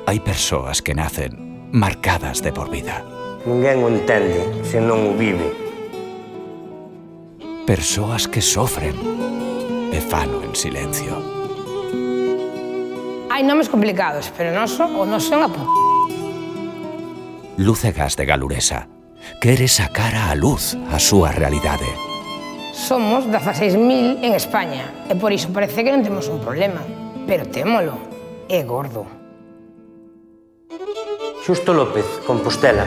Hai persoas que nacen marcadas de por vida. Ninguén o entende se non o vive. Persoas que sofren e fano en silencio. Hai nomes complicados, pero o noso é unha p***. Luz e Gas de Galuresa quere sacar á luz a súa realidade. Somos 16.000 en España e por iso parece que non temos un problema. Pero témolo. É gordo. Xusto López, Compostela.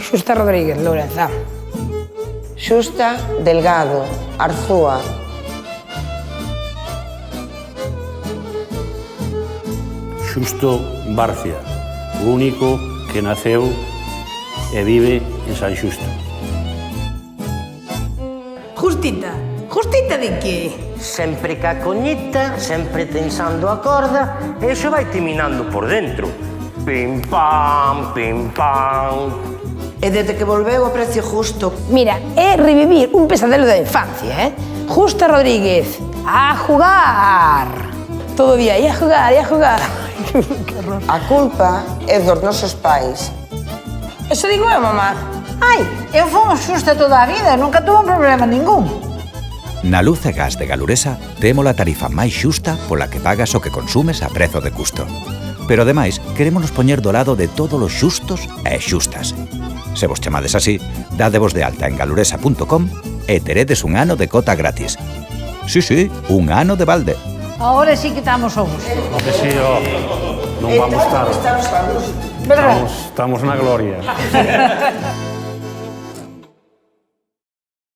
Xusta Rodríguez, Lourenza. Xusta Delgado, Arzúa. Xusto Barcia, o único que naceu e vive en San Xusto. Justita. Justita de que? Sempre ca coñita, sempre tensando a corda, e iso vai te minando por dentro. Pim, pam, pim, pam. E desde que volveu o precio justo. Mira, é revivir un pesadelo da infancia, Justa Rodríguez, a jugar. Todo o día, e a jugar, e a jugar. Que horror. A culpa é dos nosos pais. Eso digo eu, mamá. Ai, eu fomos xusta toda a vida, nunca tuve un problema ningún. Na Luz e Gas de Galuresa temos a tarifa máis xusta pola que pagas o que consumes a prezo de custo. Pero ademais, querémonos poñer do lado de todos os xustos e xustas. Se vos chamades así, dádevos de alta en galuresa.com e teredes un ano de cota gratis. Sí, un ano de balde. Ahora sí que estamos a gusto. Que si, non vamos tarde. Estamos na gloria.